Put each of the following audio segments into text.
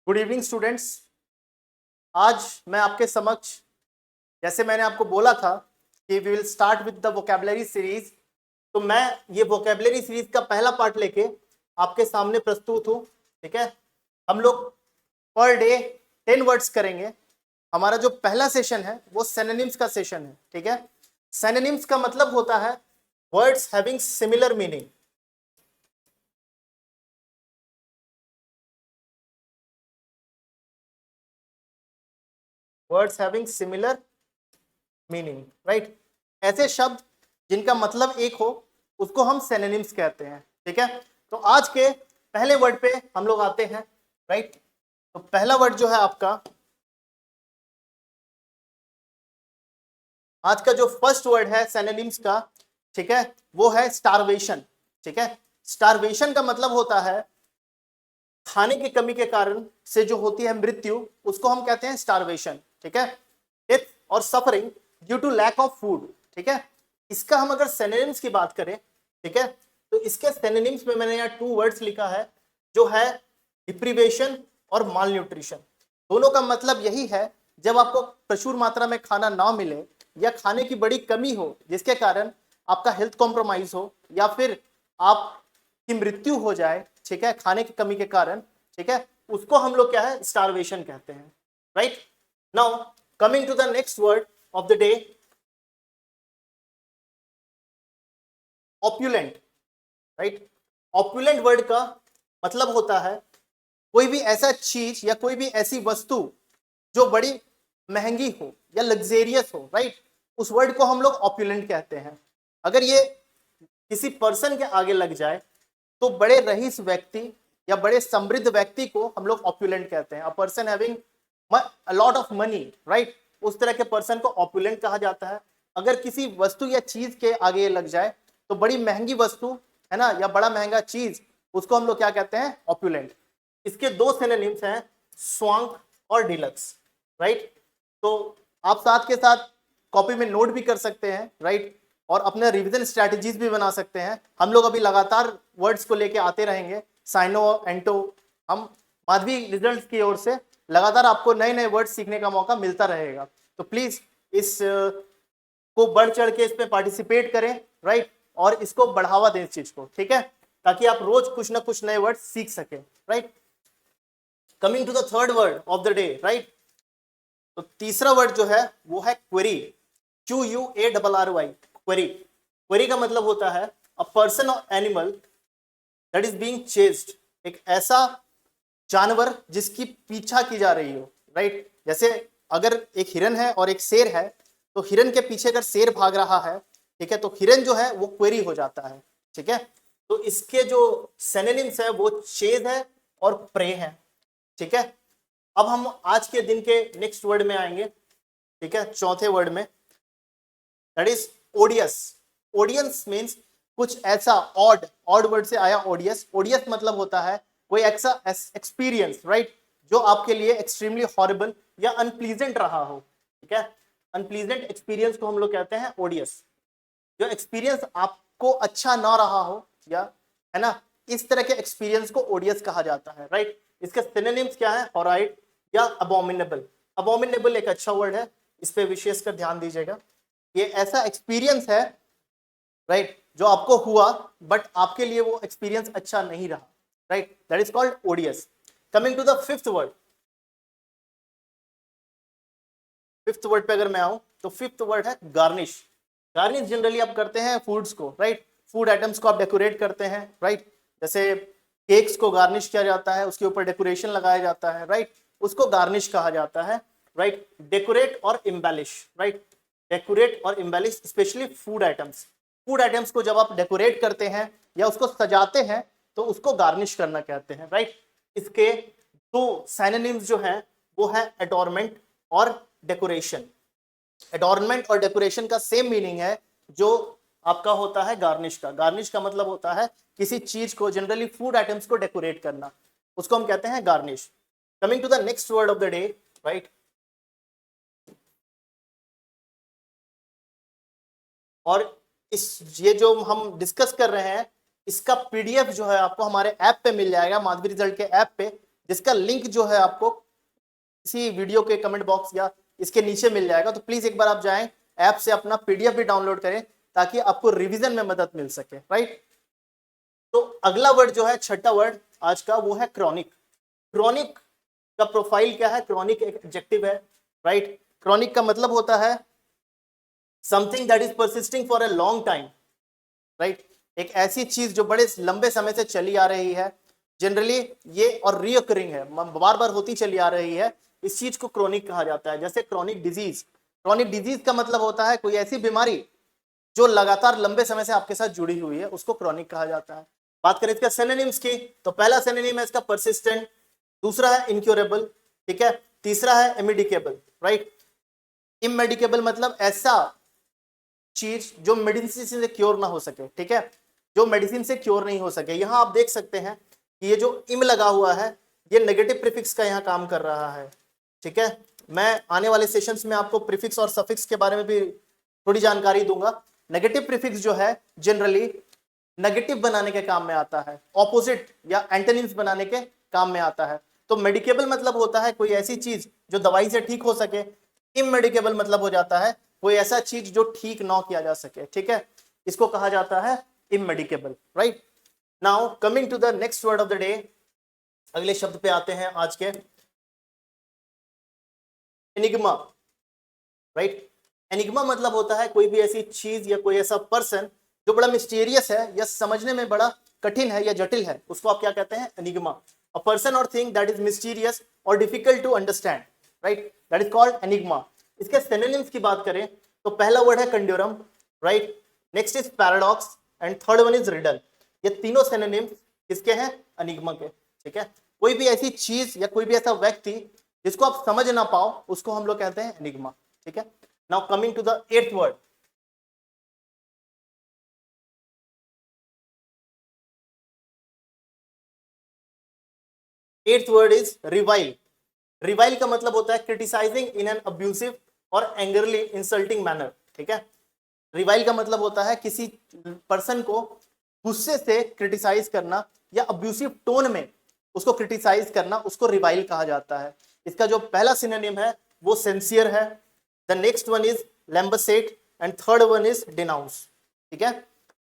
Good evening students. आज मैं आपके समक्ष, जैसे मैंने आपको बोला था कि we will start with the vocabulary series, तो मैं ये वोकेबलरी सीरीज का पहला पार्ट लेके आपके सामने प्रस्तुत हूँ। ठीक है, हम लोग पर डे 10 वर्ड्स करेंगे। हमारा जो पहला सेशन है वो सिनोनिम्स का सेशन है। ठीक है, सिनोनिम्स का मतलब होता है words having similar meaning. Words having similar meaning, right. ऐसे शब्द जिनका मतलब एक हो उसको हम सिनोनिम्स कहते हैं। ठीक है, तो आज के पहले वर्ड पे हम लोग आते हैं, राइट। तो पहला वर्ड जो है आपका, आज का जो फर्स्ट वर्ड है सिनोनिम्स का, ठीक है, वो है स्टारवेशन। ठीक है, स्टारवेशन का मतलब होता है खाने की कमी के कारण से जो होती है मृत्यु, उसको हम कहते हैं स्टारवेशन। ठीक है, डेथ और suffering due to lack of food. ठीक है, इसका हम अगर सिनोनिम्स की बात करें, ठीक है, तो इसके सिनोनिम्स में मैंने यहाँ 2 वर्ड्स लिखा है, जो है डिप्रीवेशन और माल न्यूट्रिशन। दोनों का मतलब यही है, जब आपको प्रचुर मात्रा में खाना ना मिले या खाने की बड़ी कमी हो जिसके कारण आपका हेल्थ कॉम्प्रोमाइज हो या फिर आपकी मृत्यु हो जाए, ठीक है, खाने की कमी के कारण, ठीक है, उसको हम लोग क्या है, स्टारवेशन कहते हैं, right. Now coming to the next word of the day, opulent, right. Opulent word का मतलब होता है कोई भी ऐसा चीज या कोई भी ऐसी वस्तु जो बड़ी महंगी हो या लग्जेरियस हो, राइट, उस वर्ड को हम लोग ऑप्युलेंट कहते हैं। अगर ये किसी पर्सन के आगे लग जाए तो बड़े रईस व्यक्ति या बड़े समृद्ध व्यक्ति को हम लोग ऑप्युलेंट कहते हैं। A person having a lot of money, right, उस तरह के पर्सन को ऑप्युलेंट कहा जाता है। अगर किसी वस्तु या चीज के आगे लग जाए तो बड़ी महंगी वस्तु है ना, या बड़ा महंगा चीज, उसको हम लोग क्या कहते हैं, ऑप्युलेंट। इसके 2 सिनोनिम्स हैं, स्वांग और डिलक्स, राइट। तो आप साथ के साथ कॉपी में नोट भी कर सकते हैं, राइट, और अपने रिवीजन स्ट्रेटजीज भी बना सकते हैं। हम लोग अभी लगातार वर्ड्स को लेके आते रहेंगे, साइनो एंटो, हम माधवी रिजल्ट की ओर से लगातार आपको नए नए वर्ड सीखने का मौका मिलता रहेगा। तो प्लीज इस को बढ़ चढ़ के इस पे पार्टिसिपेट करें, राइट, और इसको बढ़ावा दें इस चीज को, ठीक है, ताकि आप रोज कुछ ना कुछ नए वर्ड सीख सकें, right. Coming to the third word of the day, right, तो तीसरा वर्ड जो है वो है क्वेरी, QUARRY, क्वेरी। क्वेरी का मतलब होता है अ पर्सन और animal that is being chased, एक ऐसा जानवर जिसकी पीछा की जा रही हो, राइट। जैसे अगर एक हिरन है और एक शेर है, तो हिरन के पीछे अगर शेर भाग रहा है, ठीक है, तो हिरन जो है वो क्वेरी हो जाता है। ठीक है, तो इसके जो सिनोनिम्स है वो चेज है और प्रे है। ठीक है, अब हम आज के दिन के नेक्स्ट वर्ड में आएंगे, ठीक है, चौथे वर्ड में, दैट इज ओडियस। ओडियंस मीन्स कुछ ऐसा, ऑड, ऑड वर्ड से आया ओडियस। ओडियस मतलब होता है कोई ऐसा एक्सपीरियंस, राइट, जो आपके लिए एक्सट्रीमली हॉरिबल या अनप्लीजेंट रहा हो। ठीक है, अनप्लीजेंट एक्सपीरियंस को हम लोग कहते हैं ओडियस। जो एक्सपीरियंस आपको अच्छा ना रहा हो, या है ना, इस तरह के एक्सपीरियंस को ओडियस कहा जाता है, राइट। इसके सिनोनिम्स क्या है, हॉराइड या अबोमिनेबल। अबोमिनेबल एक अच्छा वर्ड है, इस पे विशेष कर ध्यान दीजिएगा। ये ऐसा एक्सपीरियंस है, राइट, जो आपको हुआ बट आपके लिए वो एक्सपीरियंस अच्छा नहीं रहा, right, that is called odious. Coming to the fifth word, fifth word पे अगर मैं आऊं तो फिफ्थ वर्ड है गार्निश। गार्निश जनरली आप करते हैं फूड्स को, राइट, फूड आइटम्स को आप डेकोरेट करते हैं, राइट। जैसे केक्स को गार्निश किया जाता है, उसके ऊपर डेकोरेशन लगाया जाता है, राइट, उसको गार्निश कहा जाता है, राइट। डेकोरेट और इम्बेलिश, राइट, डेकोरेट और embellish, specially food items. Food items को जब आप डेकोरेट करते हैं या उसको सजाते हैं तो उसको गार्निश करना कहते हैं, राइट। इसके 2 सिनोनिम्स जो हैं वो है एडोरमेंट और डेकोरेशन। एडोरमेंट और डेकोरेशन का सेम मीनिंग है जो आपका होता है गार्निश का। गार्निश का मतलब होता है किसी चीज को, जनरली फूड आइटम्स को डेकोरेट करना, उसको हम कहते हैं garnish. Coming to the next word of the day, right, और इस ये जो हम डिस्कस कर रहे हैं इसका पीडीएफ जो है आपको हमारे ऐप पे मिल जाएगा, माधवी रिजल्ट के ऐप पे। जिसका लिंक जो है आपको इसी वीडियो के कमेंट बॉक्स या इसके नीचे मिल जाएगा। तो प्लीज एक बार आप जाएं, ऐप से अपना पीडीएफ भी डाउनलोड करें ताकि आपको रिवीजन में मदद मिल सके, राइट। तो अगला वर्ड जो है, छठा वर्ड आज का, वो है क्रॉनिक। क्रॉनिक का प्रोफाइल क्या है? क्रॉनिक एक एडजेक्टिव है, राइट। क्रॉनिक का मतलब होता है something that is persisting for a long time, right. एक ऐसी चीज जो बड़े लंबे समय से चली आ रही है, जनरली ये और रीअकरिंग है, बार बार होती चली आ रही है, इस चीज को क्रॉनिक कहा जाता है। जैसे क्रॉनिक डिजीज, क्रॉनिक डिजीज का मतलब होता है कोई ऐसी बीमारी जो लगातार लंबे समय से आपके साथ जुड़ी हुई है, उसको क्रॉनिक कहा जाता है। बात करें इसका सिनोनिम्स की, तो पहला सिनोनिम है इसका परसिस्टेंट, दूसरा है इनक्योरेबल, ठीक है, तीसरा है इमेडिकेबल, राइट। इमेडिकेबल मतलब ऐसा चीज जो मेडिसिन से क्योर ना हो सके, ठीक है, जो मेडिसिन से क्योर नहीं हो सके। यहां आप देख सकते हैं कि ये जो इम लगा हुआ है, ये नेगेटिव प्रीफिक्स का यहां काम कर रहा है, ठीक है। मैं आने वाले सेशंस में आपको प्रीफिक्स और सफिक्स के बारे में भी थोड़ी जानकारी दूंगा। नेगेटिव प्रीफिक्स जो है जनरली नेगेटिव बनाने के काम में आता है, ऑपोजिट या एंटोनिम्स बनाने के काम में आता है। तो मेडिकेबल मतलब होता है कोई ऐसी चीज जो दवाई से ठीक हो सके, इमेडिकेबल मतलब हो जाता है कोई ऐसा चीज जो ठीक ना किया जा सके, ठीक है, इसको कहा जाता है immedicable, right. Now coming to the next word of the day, अगले शब्द पे आते हैं आज के, एनिग्मा, राइट। एनिग्मा मतलब होता है कोई भी ऐसी चीज या कोई ऐसा पर्सन जो बड़ा मिस्टीरियस है या समझने में बड़ा कठिन है या जटिल है, उसको आप क्या कहते हैं? एनिग्मा। अ पर्सन और थिंग दैट इज मिस्टीरियस और difficult to understand, right, that is called enigma. इसके सिनोनिम्स की बात करें तो पहला वर्ड है conundrum, right, next is paradox and third one is riddle. ये तीनों सिनोनिम्स किसके हैं? एनिग्मा के, ठीक है। कोई भी ऐसी चीज या कोई भी ऐसा व्यक्ति जिसको आप समझ ना पाओ, उसको हम लोग कहते हैं एनिग्मा, ठीक है। Now coming to the eighth word, eighth word is revile. Revile का मतलब होता है क्रिटिसाइजिंग इन एन अब्यूसिव और एंगरली इंसल्टिंग मैनर, ठीक है। रिवाइल का मतलब होता है किसी पर्सन को गुस्से से क्रिटिसाइज करना या अब्यूसिव टोन में उसको क्रिटिसाइज करना, उसको रिवाइल कहा जाता है। इसका जो पहला सिनोनिम है वो सिंसियर है, the next one is lambaste and third one is denounce, ठीक है।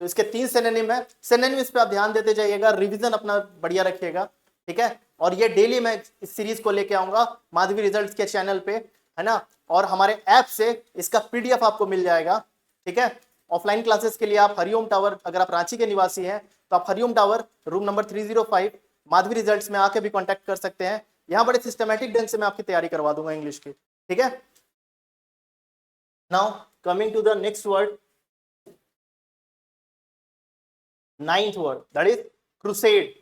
तो इसके तीन सिनोनिम है। सिनोनिम्स पे आप ध्यान देते जाइएगा, रिवीजन अपना बढ़िया रखिएगा, ठीक है। और ये डेली मैं इस सीरीज को लेके आऊंगा माधवी रिजल्ट्स के चैनल पे, है ना, और हमारे ऐप से इसका पीडीएफ आपको मिल जाएगा, ठीक है। ऑफलाइन क्लासेस के लिए आप हरिओम टावर, अगर आप रांची के निवासी हैं तो आप Hariom tower room number 305 Madhavi results में आके भी कांटेक्ट कर सकते हैं। यहाँ बड़े सिस्टमैटिक ढंग से मैं आपकी तैयारी करवा दूंगा इंग्लिश की, ठीक है। Now coming to the next word, ninth word, that is crusade,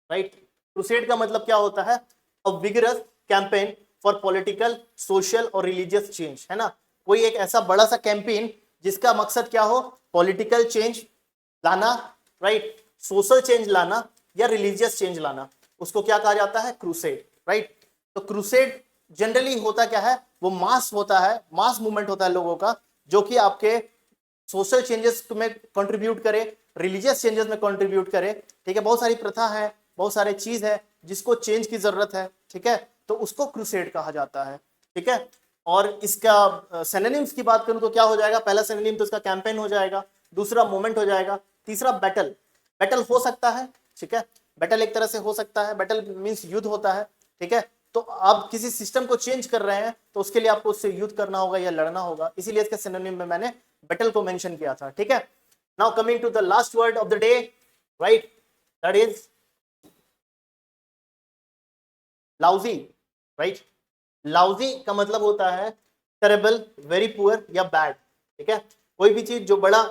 right. Crusade का मतलब क्या होता है? A vigorous campaign for political, social और रिलीजियस चेंज, है ना। कोई एक ऐसा बड़ा सा कैंपेन जिसका मकसद क्या हो? पॉलिटिकल चेंज लाना, राइट, सोशल चेंज लाना या रिलीजियस चेंज लाना, उसको क्या कहा जाता है? Crusade, right. तो क्रूसेड जनरली होता क्या है? वो मास होता है, मास मूवमेंट होता है लोगों का, जो कि आपके सोशल चेंजेस में कंट्रीब्यूट करे, रिलीजियस चेंजेस में कंट्रीब्यूट करे, ठीक है। बहुत सारी प्रथा है, बहुत सारे चीज है जिसको चेंज की जरूरत है, ठीक है, तो उसको क्रूसेड कहा जाता है, ठीक है। और इसका सिनोनिम्स की बात करूं तो क्या हो जाएगा? पहला सिनोनिम तो इसका कैंपेन हो जाएगा, दूसरा मूवमेंट हो जाएगा, तीसरा बैटल। बैटल हो सकता है, ठीक है, बैटल एक तरह से हो सकता है, बैटल मीन्स युद्ध होता है, ठीक है। तो आप किसी सिस्टम को चेंज कर रहे हैं तो उसके लिए आपको उससे युद्ध करना होगा या लड़ना होगा, इसीलिए इसके सिनोनिम में मैंने बैटल को मेंशन किया था, ठीक है। Now coming to the last word of the day, right, that is lousy, right. Lousy का मतलब होता है टेरेबल, वेरी पुअर या बैड, ठीक है। कोई भी चीज जो बड़ा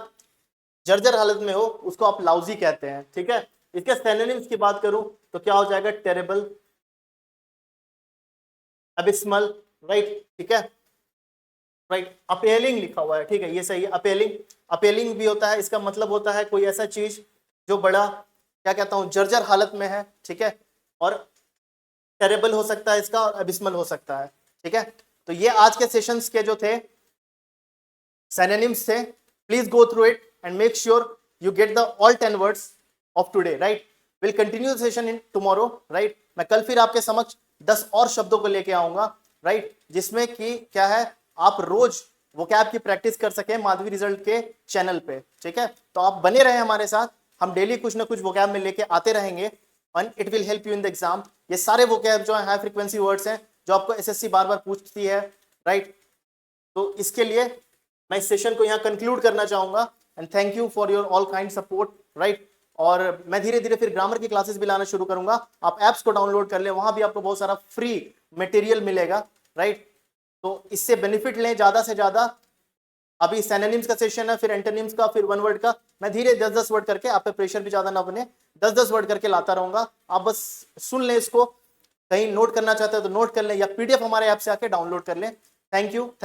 जर्जर हालत में हो उसको आप लाउजी कहते हैं, ठीक है। इसके सिनोनिम्स की बात करूं तो क्या हो जाएगा? टेरेबल, अबिस्मल, राइट, ठीक है, राइट। अपेलिंग लिखा हुआ है, ठीक है, ये सही है। अपेलिंग, अपेलिंग भी होता है, इसका मतलब होता है कोई ऐसा चीज जो बड़ा, क्या कहता हूं, जर्जर हालत में है, ठीक है। और टेरेबल हो सकता है इसका, और अबिस्मल हो सकता है, ठीक है। तो ये आज के सेशंस के जो थे सिनोनिम्स थे। Please go through it and make sure you get the all 10 words of today, right? We'll continue the session in tomorrow, right? मैं कल फिर आपके समक्ष 10 और शब्दों को लेके आऊंगा, राइट, जिसमें कि क्या है, आप रोज वोकैब की प्रैक्टिस कर सके माधवी रिजल्ट के चैनल पे, ठीक है। तो आप बने रहे हमारे साथ, हम डेली कुछ ना कुछ वोकैब में लेके आते रहेंगे and it will help you in the exam. ये सारे वोकैब जो है हाई फ्रीक्वेंसी वर्ड्स हैं जो आपको एसएससी बार बार पूछती है, राइट। तो इसके लिए मैं इस सेशन को यहाँ कंक्लूड करना चाहूंगा and thank you for your all kind support, right. और मैं धीरे धीरे फिर ग्रामर की क्लासेस भी लाना शुरू करूंगा, आप ऐप्स को डाउनलोड कर ले, वहां भी आपको बहुत सारा फ्री मटेरियल मिलेगा, राइट। तो इससे बेनिफिट लें ज्यादा से ज्यादा। अभी सिनोनिम्स का सेशन है, फिर एंटोनिम्स का, फिर वन वर्ड का, मैं धीरे 10-10 वर्ड करके, आप पे प्रेशर भी ज्यादा ना बने, 10-10 वर्ड करके लाता रहूंगा। आप बस सुन लें इसको, कहीं नोट करना चाहते हो तो नोट कर लें या पीडीएफ हमारे ऐप से आके डाउनलोड कर लें। Thank you.